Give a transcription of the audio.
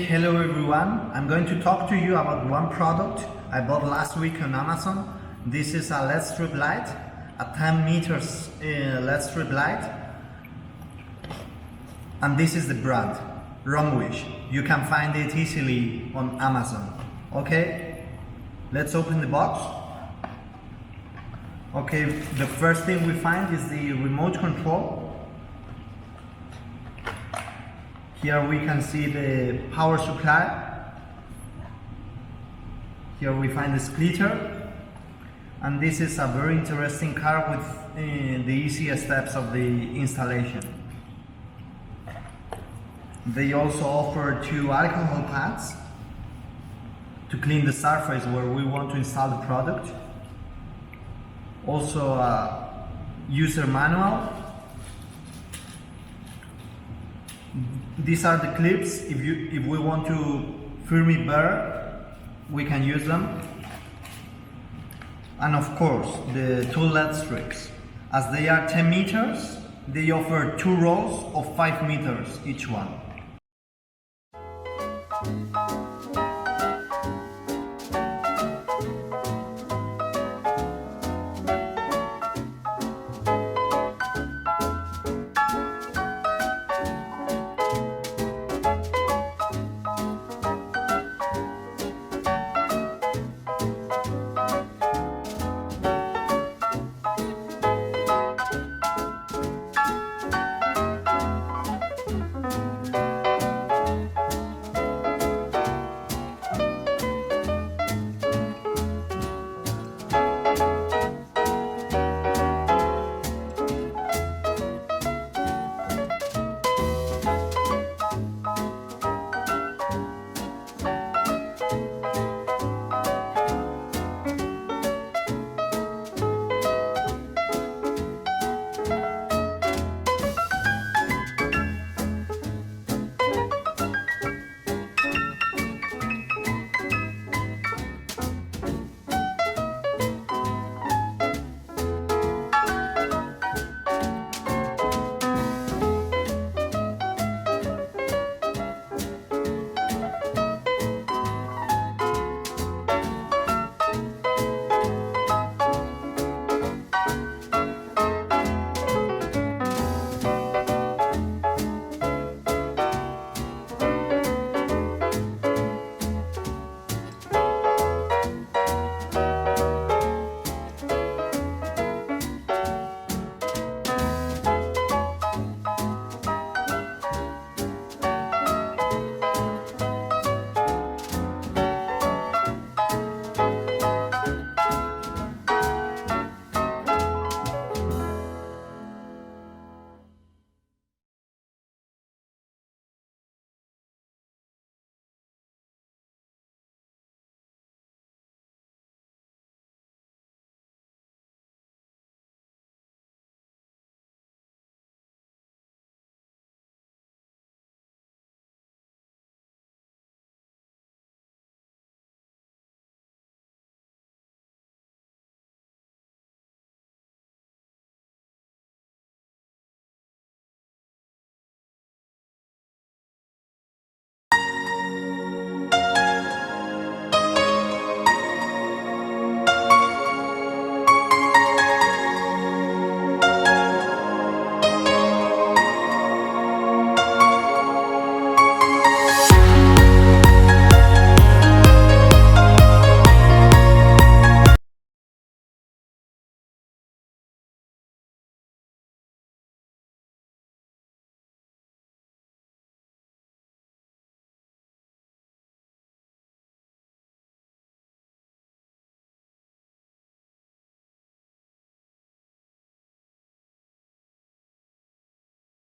hello everyone. I'm going to talk to you about one product I bought last week on Amazon. This is a LED strip light, a 10 meters LED strip light. And this is the brand, Romwish. You can find it easily on Amazon. Okay, let's open the box. Okay, the first thing we find is the remote control. Here we can see the power supply. Here we find the splitter. And this is a very interesting car with the easiest steps of the installation. They also offer 2 alcohol pads to clean the surface where we want to install the product. Also a user manual. These are the clips. If we want to firmly better, we can use them. And of course, the 2 LED strips. As they are 10 meters, they offer 2 rows of 5 meters each one.